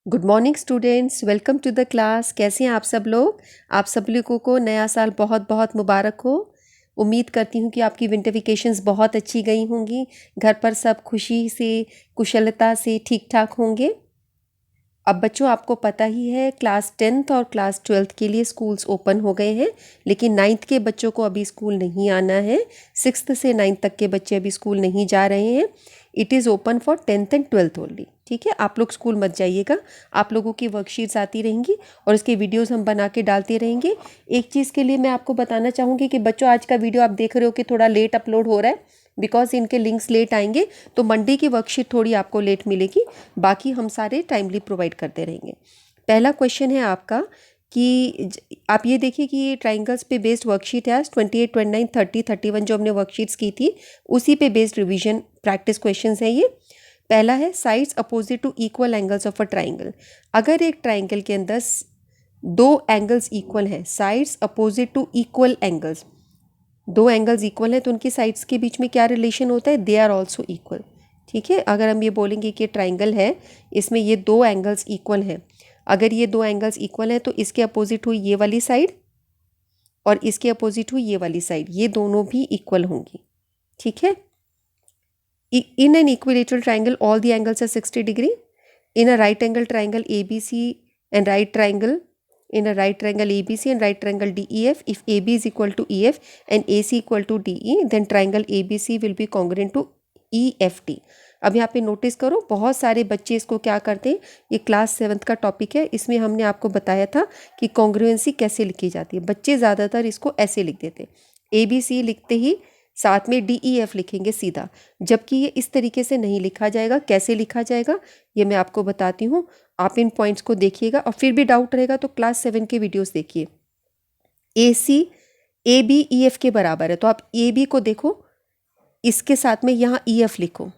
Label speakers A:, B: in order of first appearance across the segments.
A: Good morning students, welcome to the class. कैसे हैं आप सब लोग? आप सब लोगों को नया साल बहुत बहुत मुबारक हो। उम्मीद करती हूँ कि आपकी विंटर वेकेशंस बहुत अच्छी गई होंगी। घर पर सब खुशी से, कुशलता से ठीक ठाक होंगे। अब बच्चों, आपको पता ही है क्लास 10th और क्लास 12th के लिए स्कूल्स ओपन हो गए हैं, लेकिन 9th के बच्चों को अभी स्कूल नहीं आना है। 6th से 9th तक के बच्चे अभी स्कूल नहीं जा रहे हैं। It is open for 10th and 12th only. ठीक है, आप लोग स्कूल मत जाइएगा। आप लोगों की वर्कशीट्स आती रहेंगी और इसके वीडियोस हम बना के डालते रहेंगे। एक चीज़ के लिए मैं आपको बताना चाहूँगी कि बच्चों, आज का वीडियो आप देख रहे हो कि थोड़ा लेट अपलोड हो रहा है, बिकॉज इनके लिंक्स लेट आएंगे, तो मंडे की वर्कशीट थोड़ी आपको लेट मिलेगी। बाकी हम सारे टाइमली प्रोवाइड करते रहेंगे। पहला क्वेश्चन है आपका कि आप ये देखिए कि ये ट्राइंगल्स पे बेस्ड वर्कशीट है। 28, 29, 30, 31 जो हमने वर्कशीट्स की थी उसी पे बेस्ड रिवीजन प्रैक्टिस क्वेश्चंस है ये। पहला है sides opposite to equal angles of a triangle. अगर एक ट्राइंगल के अंदर दो एंगल्स इक्वल हैं, sides opposite to equal angles, दो एंगल्स इक्वल हैं तो उनकी साइड्स के बीच में क्या रिलेशन होता है? They are also equal. ठीक है, अगर हम ये बोलेंगे कि ट्राइंगल है, इसमें ये दो एंगल्स इक्वल हैं, अगर ये दो एंगल्स इक्वल हैं तो इसके अपोजिट हुई ये वाली साइड और इसके अपोजिट हुई ये वाली साइड, ये दोनों भी इक्वल होंगी। ठीक है, in an equilateral triangle all the angles are 60 degree. In a right angle triangle ABC and right triangle, in a right triangle ABC and right triangle DEF, if AB is equal to EF and AC equal to DE, then triangle ABC will be congruent to EFT। अब यहाँ पे notice करो, बहुत सारे बच्चे इसको क्या करते हैं, ये क्लास 7th का टॉपिक है, इसमें हमने आपको बताया था कि कॉन्ग्रुएंसी कैसे लिखी जाती है। बच्चे ज़्यादातर इसको ऐसे लिख देते हैं, ABC लिखते ही साथ में DEF लिखेंगे सीधा, जबकि ये इस तरीके से नहीं लिखा जाएगा। कैसे लिखा जाएगा ये मैं आपको बताती हूँ, आप इन पॉइंट्स को देखिएगा और फिर भी डाउट रहेगा तो क्लास 7 के वीडियोस देखिए। AC AB EF के बराबर है, तो आप AB को देखो, इसके साथ में यहाँ EF लिखो।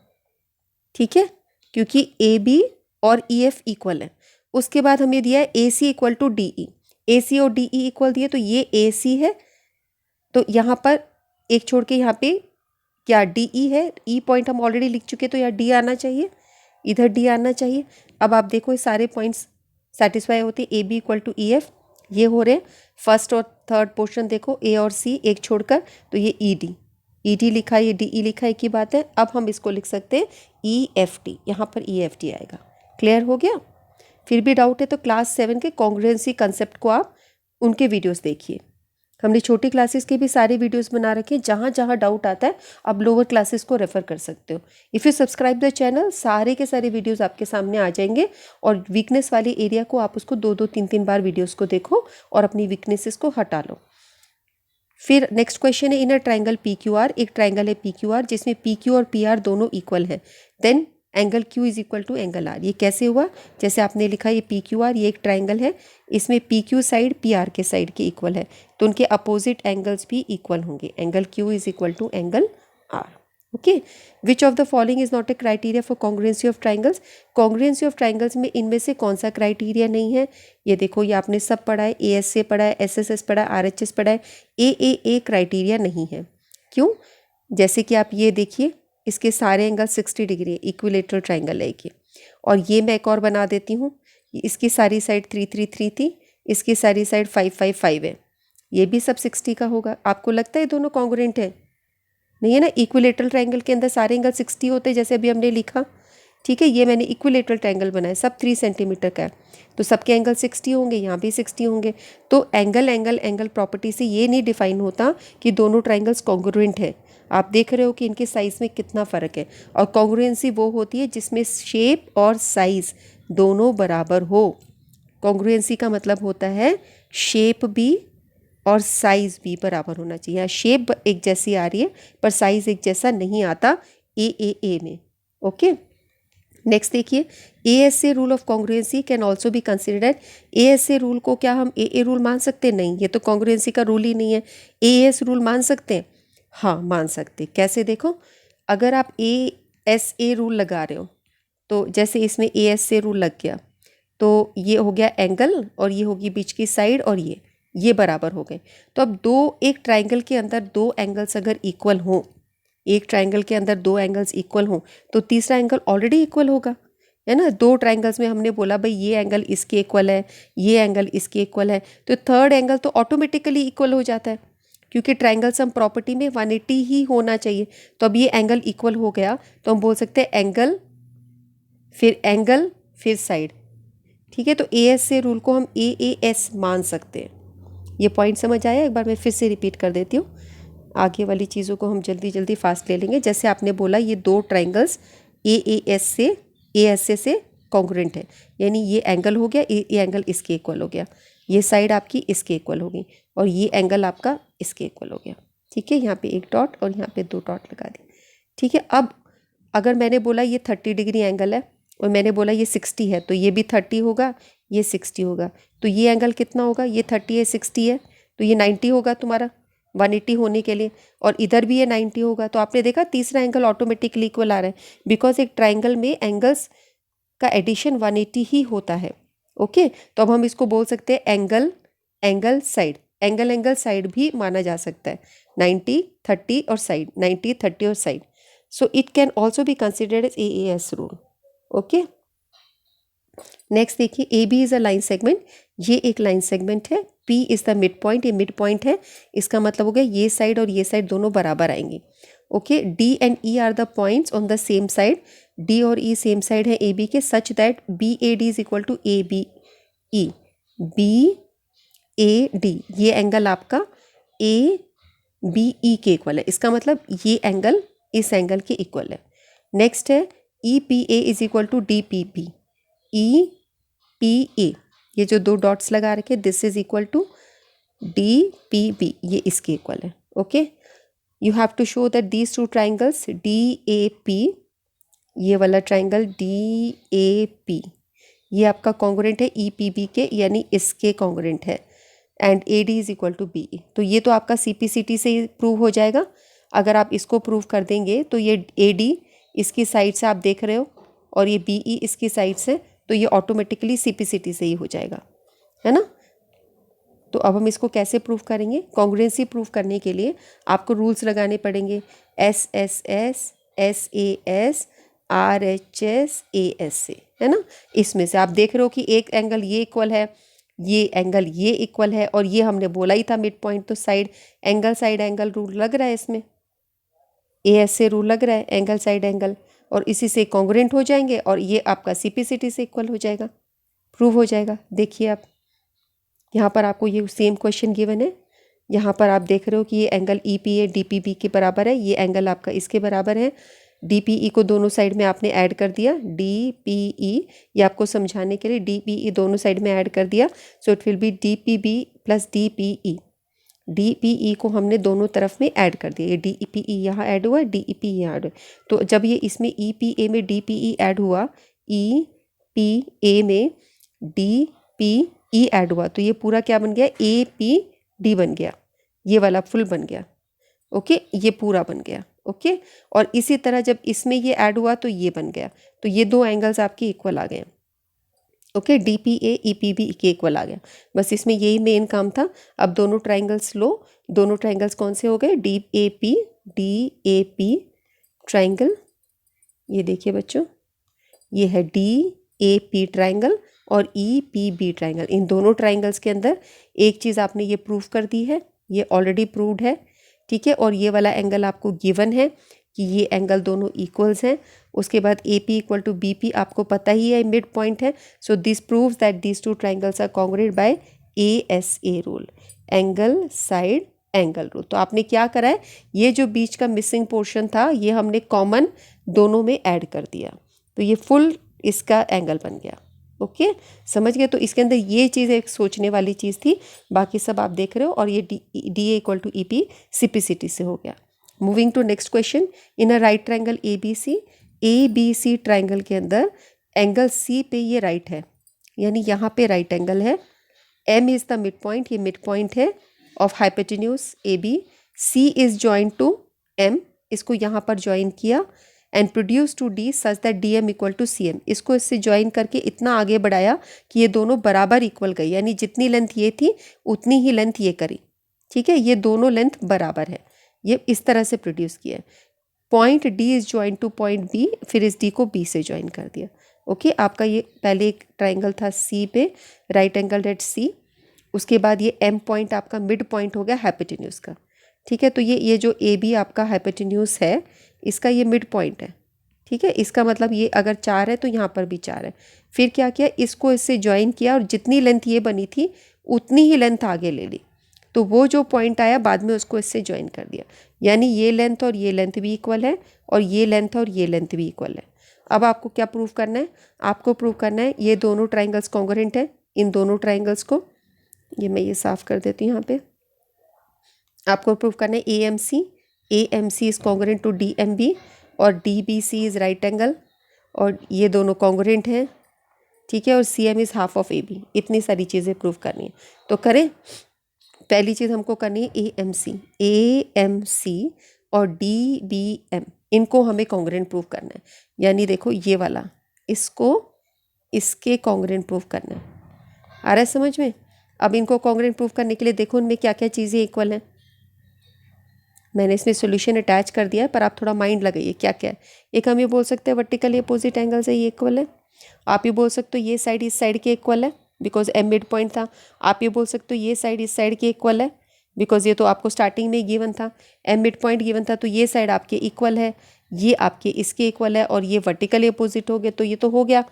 A: ठीक है, क्योंकि AB और EF इक्वल है। उसके बाद हमें दिया है AC equal to DE, AC और DE इक्वल दिए, तो ये AC है, तो यहाँ पर एक छोड़ के यहाँ पे क्या DE है, E पॉइंट हम ऑलरेडी लिख चुके, तो यहाँ D आना चाहिए, इधर D आना चाहिए। अब आप देखो ये सारे पॉइंट्स सेटिस्फाई होते, AB इक्वल टू EF ये हो रहे हैं। फर्स्ट और थर्ड पोर्शन देखो, A और C एक छोड़कर, तो ये ED लिखा है, ये DE लिखा है, एक ही बात है। अब हम इसको लिख सकते हैं EFT, यहाँ पर EFT आएगा। क्लियर हो गया? फिर भी डाउट है तो क्लास 7 के कॉन्ग्रुएंसी कंसेप्ट को आप उनके वीडियोस देखिए। हमने छोटी क्लासेस के भी सारे वीडियोस बना रखे हैं, जहाँ जहाँ डाउट आता है आप लोअर क्लासेस को रेफर कर सकते हो। If you subscribe the channel, सारे के सारे वीडियोस आपके सामने आ जाएंगे और वीकनेस वाले एरिया को आप उसको 2-2, 3-3 बार वीडियोस को देखो और अपनी वीकनेसेस को हटा लो। फिर नेक्स्ट क्वेश्चन है, इन अ ट्राइंगल PQR, एक ट्राइंगल है PQR जिसमें PQ और PR दोनों इक्वल है, then angle Q is equal to angle R। ये कैसे हुआ? जैसे आपने लिखा ये PQR, ये एक ट्राइंगल है, इसमें PQ साइड PR के साइड के इक्वल है, तो उनके अपोजिट एंगल्स भी इक्वल होंगे। Angle Q is equal to angle R। Okay, which of the following is not a criteria for congruency of triangles. Congruency of triangles में इनमें से कौन सा क्राइटेरिया नहीं है? ये देखो, ये आपने सब पढ़ा है, ASA पढ़ा है, SSS पढ़ा है, RHS पढ़ा है, AAA क्राइटेरिया नहीं है। क्यों? जैसे कि आप ये देखिए, इसके सारे एंगल 60 डिग्री है, इक्विलेटरल ट्राइंगल है ये। और ये मैं एक और बना देती हूँ, इसकी सारी साइड 3-3-3 थी, इसकी सारी साइड 5-5-5 है, ये भी सब 60 का होगा। आपको लगता है दोनों कॉन्ग्रुएंट है? नहीं है ना। इक्विलेटरल ट्राइंगल के अंदर सारे एंगल 60 होते हैं, जैसे अभी हमने लिखा। ठीक है, ये मैंने इक्विलेटरल ट्राइंगल बनाया, सब 3 सेंटीमीटर का है, तो सबके एंगल 60 होंगे, यहाँ भी 60 होंगे। तो एंगल प्रॉपर्टी से ये नहीं डिफाइन होता कि दोनों ट्राइंगल्स कॉन्ग्रुएंट है। आप देख रहे हो कि इनके साइज़ में कितना फ़र्क है। और कॉन्ग्रुएंसी वो होती है जिसमें शेप और साइज़ दोनों बराबर हो। कॉन्ग्रुएंसी का मतलब होता है शेप भी और साइज़ भी बराबर होना चाहिए। यहाँ शेप एक जैसी आ रही है पर साइज़ एक जैसा नहीं आता AAA में। ओके, नेक्स्ट देखिए, ASA rule of congruency can also be considered. ASA rule को क्या हम AA रूल मान सकते हैं? नहीं, ये तो कॉन्ग्रुएंसी का रूल ही नहीं है। AS रूल मान सकते हैं? हाँ, मान सकते। कैसे? देखो, अगर आप ASA रूल लगा रहे हो तो जैसे इसमें ASA रूल लग गया, तो ये हो गया एंगल और ये होगी बीच की साइड और ये बराबर हो गए। तो अब एक ट्राइंगल के अंदर दो एंगल्स अगर इक्वल हों, एक ट्राइंगल के अंदर दो एंगल्स इक्वल हों, तो तीसरा एंगल ऑलरेडी इक्वल होगा, है ना। दो ट्राइंगल्स में हमने बोला भाई ये एंगल इसके इक्वल है, ये एंगल इसके इक्वल है, तो थर्ड एंगल तो ऑटोमेटिकली इक्वल हो जाता है, क्योंकि ट्राइंगल सम प्रॉपर्टी में 180 ही होना चाहिए। तो अब ये एंगल इक्वल हो गया, तो हम बोल सकते हैं एंगल फिर साइड। ठीक है, तो ए एस से रूल को हम ए एस मान सकते हैं। ये पॉइंट समझ आया? एक बार मैं फिर से रिपीट कर देती हूँ, आगे वाली चीज़ों को हम जल्दी जल्दी फास्ट ले लेंगे। जैसे आपने बोला ये दो ट्राइंगल्स ए एस से कॉन्ग्रुएंट है, यानी ये एंगल हो गया, ये एंगल इसके इक्वल हो गया, ये साइड आपकी इसके इक्वल हो गई, और ये एंगल आपका इसके इक्वल हो गया। ठीक है, यहाँ पे एक डॉट और यहाँ पे दो डॉट लगा दी। ठीक है, अब अगर मैंने बोला ये 30 डिग्री एंगल है और मैंने बोला ये 60 है, तो ये भी 30 होगा, ये 60 होगा, तो ये एंगल कितना होगा? ये 30 है, 60 है, तो ये 90 होगा तुम्हारा 180 होने के लिए, और इधर भी ये 90 होगा। तो आपने देखा तीसरा एंगल ऑटोमेटिकली इक्वल आ रहा है, बिकॉज एक ट्राइंगल में एंगल्स का एडिशन 180 ही होता है। ओके, तो अब हम इसको बोल सकते हैं एंगल साइड भी माना जा सकता है, 90 30 और साइड, 90 30 और side. So it can also be considered as AAS rule. Okay, next देखिए, A B is a line segment. ये एक लाइन सेगमेंट है, P is the mid point, ये मिड पॉइंट है, इसका मतलब हो गया ये साइड और ये साइड दोनों बराबर आएंगी। Okay, D and E are the points on the same side, D और E सेम साइड है AB के, such that BAD is equal to ABE। BAD ये एंगल आपका ABE के इक्वल है, इसका मतलब ये एंगल इस एंगल के इक्वल है। नेक्स्ट है EPA is equal to DPB। EPA ये जो दो डॉट्स लगा रखे, this is equal to DPB, ये इसके इक्वल है। Okay, you have to show that these two triangles DAP, ये वाला ट्राइंगल DAP ये आपका कॉन्ग्रुएंट है EPB के, यानी इसके कॉन्ग्रुएंट है, and AD is equal to BE। तो ये तो आपका CPCT से प्रूव हो जाएगा। अगर आप इसको प्रूव कर देंगे तो ये AD इसकी साइड से आप देख रहे हो और ये BE इसकी साइड से, तो ये ऑटोमेटिकली CPCT से ही हो जाएगा, है ना। तो अब हम इसको कैसे प्रूव करेंगे? कॉन्ग्रुएंसी प्रूव करने के लिए आपको रूल्स लगाने पड़ेंगे, SSS SAS RHS AS से, है ना। इसमें से आप देख रहे हो कि एक एंगल ये इक्वल है, ये एंगल ये इक्वल है, और ये हमने बोला ही था मिड पॉइंट, तो साइड एंगल रूल लग रहा है, इसमें AS से रूल लग रहा है, एंगल साइड एंगल, और इसी से कॉन्ग्रुएंट हो जाएंगे, और ये आपका CPCT से इक्वल हो जाएगा, प्रूव हो जाएगा। देखिए आप यहाँ पर आपको ये सेम क्वेश्चन गिवन है, यहाँ पर आप देख रहे हो कि ये एंगल EPA DPB के बराबर है, ये एंगल आपका इसके बराबर है। DPE को दोनों साइड में आपने ऐड कर दिया, DPE ये आपको समझाने के लिए DPE दोनों साइड में ऐड कर दिया, so it will be DPB plus DPE। DPE को हमने दोनों तरफ में ऐड कर दिया, ये DPE यहाँ ऐड हुआ, DEP यहाँ ऐड हुआ, तो जब ये इसमें EPA में DPE ऐड हुआ, EPA में DPE ऐड हुआ, तो ये पूरा क्या बन गया? APD बन गया, ये वाला फुल बन गया। ओके, ये पूरा बन गया। ओके, और इसी तरह जब इसमें ये ऐड हुआ तो ये बन गया, तो ये दो एंगल्स आपके इक्वल आ गए। ओके, DPA EPB के इक्वल आ गया, बस इसमें यही मेन काम था। अब दोनों ट्राइंगल्स लो, दोनों ट्राइंगल्स कौन से हो गए? DAP ट्राइंगल, ये देखिए बच्चों, ये है DAP ट्राइंगल और EPB ट्राइंगल। इन दोनों ट्राइंगल्स के अंदर एक चीज़ आपने ये प्रूव कर दी है, ये ऑलरेडी प्रूव्ड है, ठीक है, और ये वाला एंगल आपको गिवन है कि ये एंगल दोनों इक्वल्स हैं। उसके बाद AP इक्वल टू BP आपको पता ही है मिड पॉइंट है, so this proves that these two triangles are congruent by ASA rule, angle side angle rule. तो आपने क्या करा है, ये जो बीच का मिसिंग पोर्शन था ये हमने कॉमन दोनों में ऐड कर दिया, तो ये फुल इसका एंगल बन गया। ओके, समझ गए? तो इसके अंदर ये चीज़ एक सोचने वाली चीज़ थी, बाकी सब आप देख रहे हो, और ये DA equal to EP CPCT से हो गया। Moving to next question, in a right triangle ABC triangle के अंदर एंगल C पे ये राइट है, यानी यहाँ पे राइट एंगल है, M is the mid point, ये मिड पॉइंट है of hypotenuse AB, C is joint to M, इसको यहाँ पर ज्वाइन किया, and produce to D such that DM equal to CM, इसको इससे ज्वाइन करके इतना आगे बढ़ाया कि ये दोनों बराबर इक्वल गई, यानी जितनी लेंथ ये थी उतनी ही लेंथ ये करी, ठीक है, ये दोनों लेंथ बराबर है, ये इस तरह से प्रोड्यूस किया है। Point D is join two point B, फिर इस D को B से ज्वाइन कर दिया, ओके, आपका ये पहले एक ट्राइंगल था सी पे, राइट एंगल एट सी, उसके बाद ये एम पॉइंट आपका मिड पॉइंट हो गया हाइपोटेन्यूज का। ठीक है, तो ये जो ए बी आपका हाइपोटेन्यूज है, इसका ये मिड पॉइंट है। ठीक है, इसका मतलब ये अगर 4 है तो यहाँ पर भी 4 है। फिर क्या किया, इसको इससे ज्वाइन किया और जितनी लेंथ ये बनी थी उतनी ही लेंथ आगे ले ली, तो वो जो पॉइंट आया बाद में उसको इससे ज्वाइन कर दिया, यानी ये लेंथ और ये लेंथ भी इक्वल है और ये लेंथ और ये लेंथ भी इक्वल है। अब आपको क्या प्रूव करना है, आपको प्रूव करना है ये दोनों ट्राइंगल्स कॉन्ग्रुएंट है। इन दोनों ट्राइंगल्स को, ये मैं ये साफ कर देती हूँ यहाँ पे, आपको प्रूव करना है A M C is congruent to D M B और D B C is right angle, और ये दोनों कॉन्ग्रुएंट हैं। ठीक है, और C M is half of A B. इतनी सारी चीज़ें प्रूव करनी है, तो करें। पहली चीज़ हमको करनी है ए एम सी और डी बी एम, इनको हमें कॉन्ग्रुएंट प्रूव करना है। यानी देखो ये वाला, इसको इसके कॉन्ग्रुएंट प्रूव करना है। आ रहा है समझ में? अब इनको कॉन्ग्रुएंट प्रूव करने के लिए देखो इनमें क्या क्या चीज़ें इक्वल हैं। मैंने इसमें सॉल्यूशन अटैच कर दिया है, पर आप थोड़ा माइंड लगाइए क्या क्या है। एक हम ये बोल सकते हैं वर्टिकली अपोजिट एंगल से ये इक्वल है। आप ये बोल सकते हो ये साइड इस साइड के इक्वल है, बिकॉज एम मिड पॉइंट था। आप ये बोल सकते हो ये साइड इस साइड के इक्वल है, बिकॉज ये तो आपको स्टार्टिंग में गिवन था, एम मिड पॉइंट गिवन था, तो ये साइड आपके इक्वल है, ये आपके इसके इक्वल है, और ये वर्टिकली अपोजिट हो गया, तो ये तो हो गया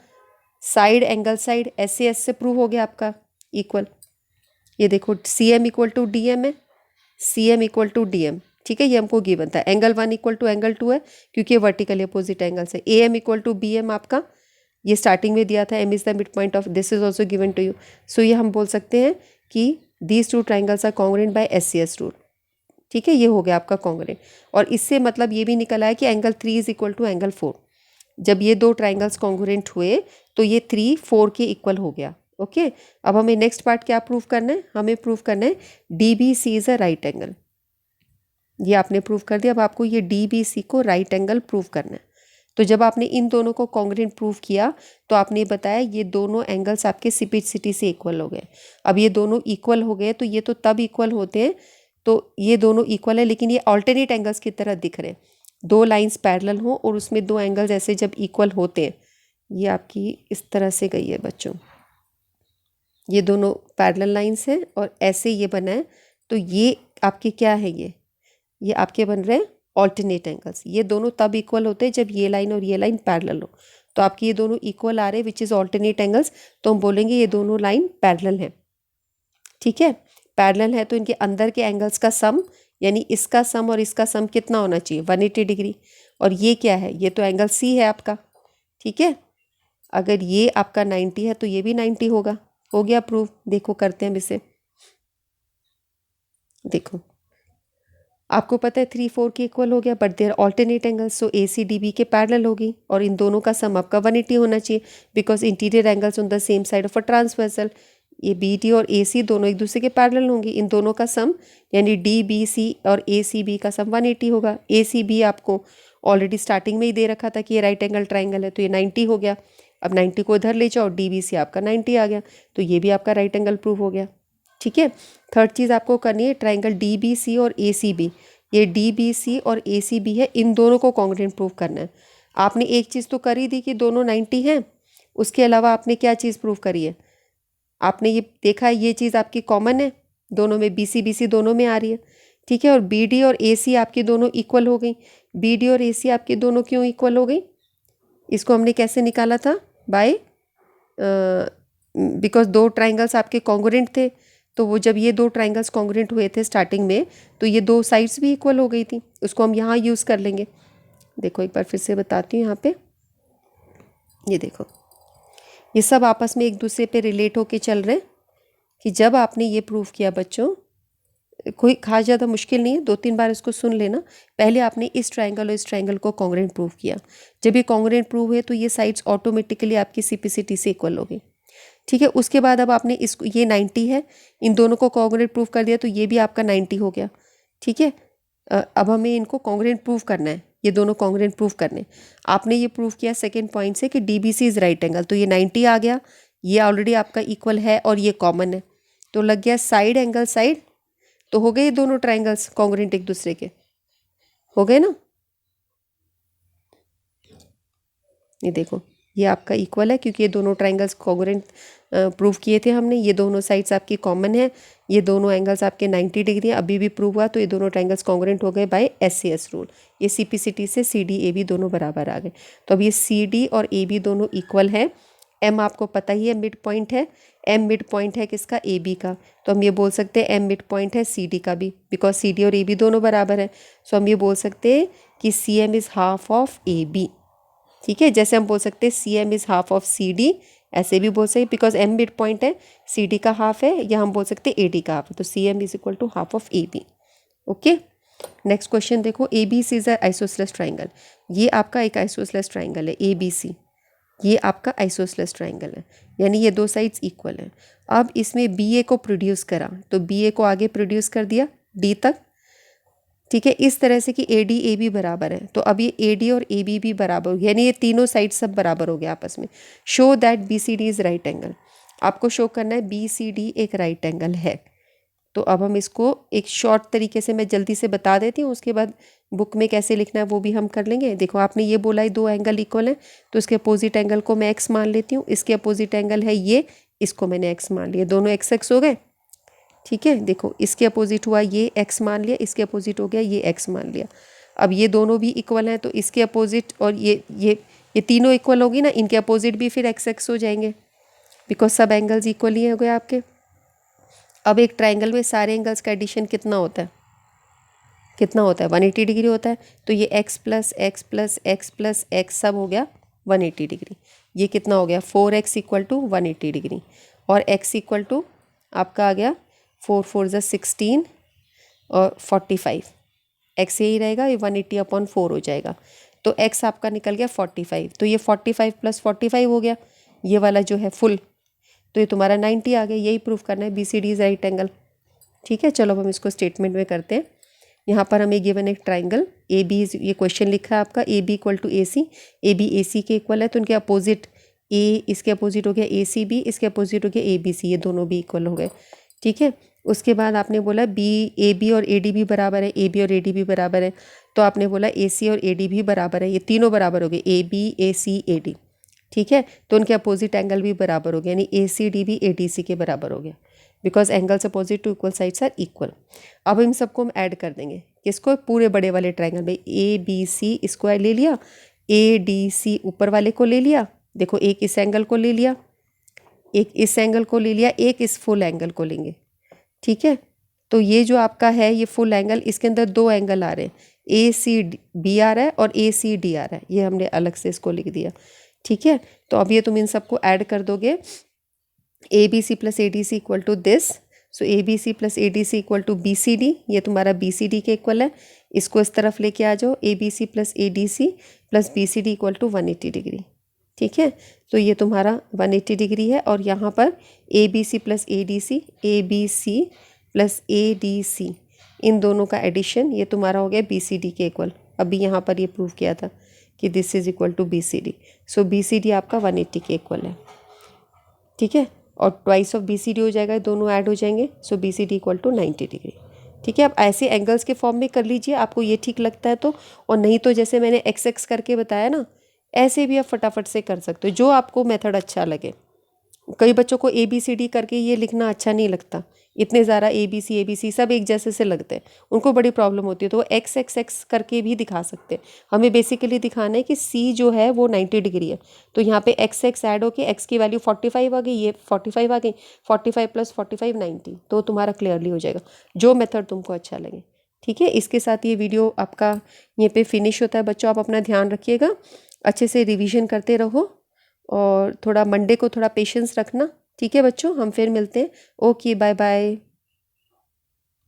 A: साइड एंगल साइड, ऐसे ऐसे प्रूव हो गया आपका इक्वल। ये देखो C M equal to D M है, C M equal to D M. ठीक है, ये हमको गिवन था। एंगल 1 इक्वल टू एंगल 2 है, क्योंकि ये वर्टिकली अपोजिट एंगल है। A M equal to B M आपका ये स्टार्टिंग में दिया था, M is the mid point of this is also given to you. So ये हम बोल सकते हैं कि these two triangles are congruent by S C S rule. ठीक है, ये हो गया आपका कॉन्ग्रुएंट। और इससे मतलब ये भी निकल आया कि angle 3 is equal to angle 4। जब ये दो ट्राइंगल्स कॉन्ग्रुएंट हुए तो ये 3 4 के इक्वल हो गया। ओके, अब हमें नेक्स्ट पार्ट क्या प्रूव करना है, हमें प्रूव करना है D B C is a right angle. ये आपने प्रूव कर दिया, अब आपको ये डी बी सी को राइट एंगल प्रूव करना है। तो जब आपने इन दोनों को कॉन्ग्रुएंट प्रूव किया तो आपने बताया ये दोनों एंगल्स आपके सिपिसिटी से इक्वल हो गए। अब ये दोनों इक्वल हो गए तो ये तो तब इक्वल होते हैं, तो ये दोनों इक्वल है, लेकिन ये ऑल्टरनेट एंगल्स की तरह दिख रहे हैं। दो लाइंस पैरेलल हो और उसमें दो एंगल्स ऐसे जब इक्वल होते हैं, ये आपकी इस तरह से गई है बच्चों, ये दोनों पैरेलल लाइंस हैं और ऐसे ये बना है, तो ये आपके क्या है, ये आपके बन रहे हैं ऑल्टरनेट एंगल्स। ये दोनों तब इक्वल होते हैं जब ये लाइन और ये लाइन पैरेलल हो, तो आपके ये दोनों इक्वल आ रहे हैं विच इज़ ऑल्टरनेट एंगल्स, तो हम बोलेंगे ये दोनों लाइन पैरेलल हैं। ठीक है, पैरेलल है तो इनके अंदर के एंगल्स का सम, यानी इसका सम और इसका सम कितना होना चाहिए 180 डिग्री। और ये क्या है, ये तो एंगल सी है आपका। ठीक है, अगर ये आपका 90 है तो ये भी 90 होगा। हो गया प्रूव। देखो करते हैं इसे, देखो आपको पता है 3 4 के इक्वल हो गया, but there alternate angles, so A C D B के पैरेलल होगी, और इन दोनों का सम आपका 180 होना चाहिए, because interior angles on the same side of a transversal. ये बी डी और ए सी दोनों एक दूसरे के पैरेलल होंगे, इन दोनों का सम यानी डी बी सी और ए सी बी का सम 180 होगा। ए सी बी आपको ऑलरेडी स्टार्टिंग में ही दे रखा था कि ये राइट एंगल ट्राइंगल है, तो ये 90 हो गया। अब 90 को इधर ले जाओ, डी बी सी आपका 90 आ गया, तो ये भी आपका राइट एंगल प्रूव हो गया। ठीक है, थर्ड चीज़ आपको करनी है ट्राइंगल डी बी सी और ए सी बी, ये डी बी सी और ए सी बी है, इन दोनों को कॉन्ग्रुएंट प्रूव करना है। आपने एक चीज़ तो करी दी कि दोनों 90 हैं, उसके अलावा आपने क्या चीज़ प्रूव करी है, आपने ये देखा है ये चीज़ आपकी कॉमन है, दोनों में बी सी दोनों में आ रही है। ठीक है, और बी डी और ए सी आपकी दोनों इक्वल हो गई। बी डी और ए सी आपकी दोनों क्यों इक्वल हो गई, इसको हमने कैसे निकाला था, बाय बिकॉज दो ट्राइंगल्स आपके कॉन्ग्रुएंट थे, तो वो जब ये दो ट्राइंगल्स कॉन्ग्रुएंट हुए थे स्टार्टिंग में, तो ये दो साइड्स भी इक्वल हो गई थी, उसको हम यहाँ यूज़ कर लेंगे। देखो एक बार फिर से बताती हूँ, यहाँ पे ये देखो, ये सब आपस में एक दूसरे पे रिलेट होके चल रहे हैं कि जब आपने ये प्रूव किया बच्चों, कोई खास ज़्यादा मुश्किल नहीं है, 2 3 बार इसको सुन लेना। पहले आपने इस ट्राइंगल और इस ट्राइंगल को कॉन्ग्रुएंट प्रूव किया, जब ये कॉन्ग्रुएंट प्रूव हुए तो ये साइड्स ऑटोमेटिकली आपकी सिपिसिटी से इक्वल हो गई। ठीक है, उसके बाद अब आपने इसको, ये 90 है, इन दोनों को कॉन्ग्रुएंट प्रूव कर दिया, तो ये भी आपका 90 हो गया। ठीक है, अब हमें इनको कॉन्ग्रुएंट प्रूव करना है, ये दोनों कॉन्ग्रुएंट प्रूव करने। आपने ये प्रूव किया सेकेंड पॉइंट से कि D B C is right angle, तो ये 90 आ गया, ये ऑलरेडी आपका इक्वल है और ये कॉमन है, तो लग गया साइड एंगल साइड, तो हो गए ये दोनों ट्राइंगल्स कॉन्ग्रुएंट एक दूसरे के, हो गए ना। ये देखो ये आपका इक्वल है क्योंकि ये दोनों ट्राइंगल्स कॉन्ग्रुएंट प्रूव किए थे हमने। ये दोनों साइड्स आपकी कॉमन है, ये दोनों एंगल्स आपके 90 डिग्री हैं, अभी भी प्रूव हुआ। तो ये दोनों ट्राइंगल्स कॉन्ग्रुएंट हो गए बाय SCS रूल। ये CPCT से CD AB दोनों बराबर आ गए। तो अब ये CD और AB दोनों इक्वल है। M आपको पता ही है मिड पॉइंट है, M मिड पॉइंट है किसका, AB का। तो हम ये बोल सकते हैं M मिड पॉइंट है CD का भी, बिकॉज CD और AB दोनों बराबर है। सो हम ये बोल सकते हैं कि CM is half of AB। ठीक है, जैसे हम बोल सकते हैं CM is half of CD, ऐसे भी बोल सकते बिकॉज M मिड पॉइंट है, CD का हाफ है, या हम बोल सकते हैं AD का हाफ है। तो CM is equal to half of AB। Okay, next question देखो। ABC is isosceles triangle. ये आपका एक आइसोसेलेस ट्राइंगल है ABC, ये आपका आइसोसेलेस ट्राइंगल है, यानी ये दो साइड्स इक्वल हैं। अब इसमें BA को प्रोड्यूस करा, तो BA को आगे प्रोड्यूस कर दिया D तक। ठीक है, इस तरह से कि AD AB बराबर है। तो अब ये AD और AB भी बराबर हो गया, यानी ये तीनों साइड सब बराबर हो गया आपस में। Show that BCD is right angle. आपको शो करना है BCD एक राइट एंगल है। तो अब हम इसको एक शॉर्ट तरीके से मैं जल्दी से बता देती हूँ, उसके बाद बुक में कैसे लिखना है वो भी हम कर लेंगे। देखो, आपने ये बोला है दो एंगल इक्वल हैं, तो इसके अपोजिट एंगल को मैं x मान लेती हूँ। इसके अपोजिट एंगल है ये, इसको मैंने x मान लिया, दोनों x हो गए। ठीक है, देखो इसके अपोजिट हुआ ये x मान लिया, इसके अपोजिट हो गया ये x मान लिया। अब ये दोनों भी इक्वल हैं, तो इसके अपोजिट और ये तीनों इक्वल होगी ना, इनके अपोजिट भी फिर x हो जाएंगे, बिकॉज सब एंगल्स इक्वल ही हो गए आपके। अब एक ट्राइंगल में सारे एंगल्स का एडिशन कितना होता है, 180 डिग्री होता है। तो ये x plus x plus x plus x सब हो गया 180 डिग्री। ये कितना हो गया, 4x इक्वल टू 180 डिग्री, और x इक्वल टू आपका आ गया 4 4 ज़ा 16 और 45। x यही रहेगा, ये 180/4 हो जाएगा। तो x आपका निकल गया 45। तो ये 45 प्लस 45 हो गया, ये वाला जो है फुल, तो ये तुम्हारा 90 आ गया। यही प्रूफ करना है BCD इज राइट एंगल। ठीक है, चलो अब हम इसको स्टेटमेंट में करते हैं। यहाँ पर हमें गिवन एक ट्राइंगल AB, ये क्वेश्चन लिखा है आपका AB equal to AC। AB AC के इक्वल है, तो उनके अपोजिट A, इसके अपोजिट हो गया ACB, इसके अपोजिट हो गया ABC, ये दोनों भी इक्वल हो गए। ठीक है, उसके बाद आपने बोला AB और AD भी बराबर है, AB और AD भी बराबर है। तो आपने बोला AC और AD भी बराबर है, ये तीनों बराबर हो गए, AB AC AD। ठीक है, तो उनके अपोजिट एंगल भी बराबर हो गया, यानी ACD भी ADC के बराबर हो गया, because angles opposite to equal sides are equal. अब इन सबको हम ऐड कर देंगे, किसको, पूरे बड़े वाले ट्राइंगल में। ABC स्क्वायर ले लिया, ADC ऊपर वाले को ले लिया, देखो एक इस एंगल को ले लिया, एक इस एंगल को ले लिया, एक इस फुल एंगल को लेंगे। ठीक है, तो ये जो आपका है ये फुल एंगल, इसके अंदर दो एंगल आ रहे हैं, ACB आ रहा है और ACD आ रहा है, ये हमने अलग से इसको लिख दिया। ठीक है, तो अब ये तुम इन सबको ऐड कर दोगे, ABC plus ADC equal to this. So ABC plus ADC equal to BCD, ये तुम्हारा BCD के इक्वल है। इसको इस तरफ लेके आ जाओ, ABC plus ADC plus BCD equal to 180 degree. ठीक है, तो ये तुम्हारा 180 डिग्री है, और यहाँ पर ABC plus ADC, ABC plus ADC, इन दोनों का एडिशन ये तुम्हारा हो गया BCD के इक्वल। अभी यहाँ पर ये प्रूव किया था कि this is equal to BCD। So BCD आपका 180 के इक्वल है। ठीक है, और ट्वाइस ऑफ BCD हो जाएगा, दोनों ऐड हो जाएंगे। सो BCD इक्वल टू 90 डिग्री। ठीक है, अब ऐसे एंगल्स के फॉर्म में कर लीजिए, आपको ये ठीक लगता है तो, और नहीं तो जैसे मैंने XX करके बताया ना, ऐसे भी आप फटाफट से कर सकते हो, जो आपको मेथड अच्छा लगे। कई बच्चों को ABCD करके ये लिखना अच्छा नहीं लगता, इतने ज़्यादा ABC सब एक जैसे से लगते हैं, उनको बड़ी प्रॉब्लम होती है, तो वो XXX करके भी दिखा सकते हैं। हमें बेसिकली दिखाना है कि C जो है वो 90 डिग्री है, तो यहाँ पे XX ऐड होके X की वैल्यू 45 आ गई, ये 45 आ गई, 45 प्लस 45 90, तो तुम्हारा क्लियरली हो जाएगा, जो मेथड तुमको अच्छा लगे। ठीक है, इसके साथ ये वीडियो आपका यहीं पे फिनिश होता है। बच्चों, आप अपना ध्यान रखिएगा, अच्छे से रिवीजन करते रहो, और थोड़ा मंडे को थोड़ा पेशेंस रखना। ठीक है बच्चों, हम फिर मिलते हैं। Okay, bye bye.